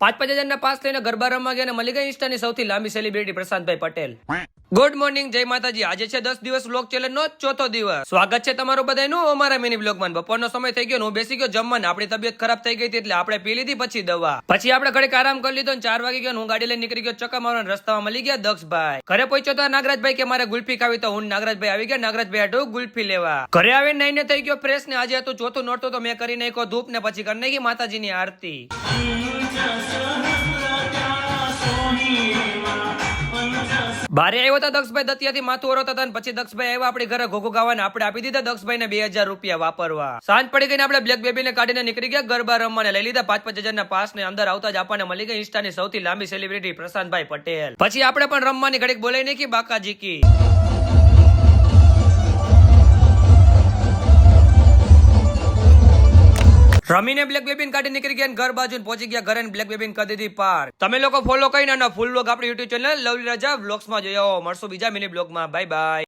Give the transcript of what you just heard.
5,000 ના પાસ થઈને ગરબા રમવા ગયા અને મળી ગઈ ઇન્સ્ટાની સૌથી લાંબી celebrity Prashantbhai Patel. Good morning, જય માતાજી. આજે છે 10 દિવસ વ્લોગ ચેલેન્જ નો ચોથો દિવસ. સ્વાગત છે તમારું બધાનું અમારા મિની વ્લોગમાં. બપોરનો સમય થઈ ગયો, હું બેસી ગયો જમવાને. આપણી તબિયત ખરાબ થઈ ગઈ હતી એટલે આપણે પી લીધી પછી દવા. પછી આપણે ઘડીક આરામ કરી લીધો અને 4 વાગી ગયો. હું ગાડી લઈને નીકળી ગયો ચક્કા મારવા. રસ્તામાં મળી ગયા દક્ષભાઈ. ઘરે પહોંચ્યો તો નાગરાજભાઈ કે મારે ગુલ્ફી ખાવી, તો હું નાગરાજભાઈ આવી ગયા. નાગરાજભાઈ આટો ગુલ્ફી લેવા. ઘરે આવીને નાઈને થઈ ગયો ફ્રેશ ને આજે હતું ચોથું નોરતું, તો મેં કરી નાખ્યો ધૂપ ને પછી કરી નાખી માતાજીની આરતી. બારે આવ્યો હતા દક્ષભાઈ દતિયાથી માથું ઓરવતા હતા, પછી દક્ષભાઈ આવ્યા આપણી ઘરે ઘોઘો ગાવાને આપણે આપી દીધા દક્ષભાઈ ને 2,000 રૂપિયા વાપરવા. સાંજ પડી ગઈને આપણે બ્લેક બેબી ને કાઢીને નીકળી ગયા ગરબા રમવાને. લઈ લીધા 5,000 ના પાસ ને અંદર આવતા જ આપણને મળી ગઈ ઇન્સ્ટાની સૌથી લાંબી સેલિબ્રિટી પ્રશાંતભાઈ પટેલ. પછી આપણે પણ રમવાની ઘડીક બોલાઈ નાખી બાકાજી કી. રમીને બ્લેક બેબીન કાઢી નીકળી ગયા ઘર બાજુ પહોંચી ગયા ઘરે બ્લેક બેબીન કરી દીધી પાર. તમે લોકો ફોલો કરીને ફૂલ વ્લોગ આપણી યુટ્યુબ ચેનલ લવલી રજા વ્લોગ્સમાં જોઈ આવો. મળશું બીજા મિની બ્લોગમાં. Bye bye.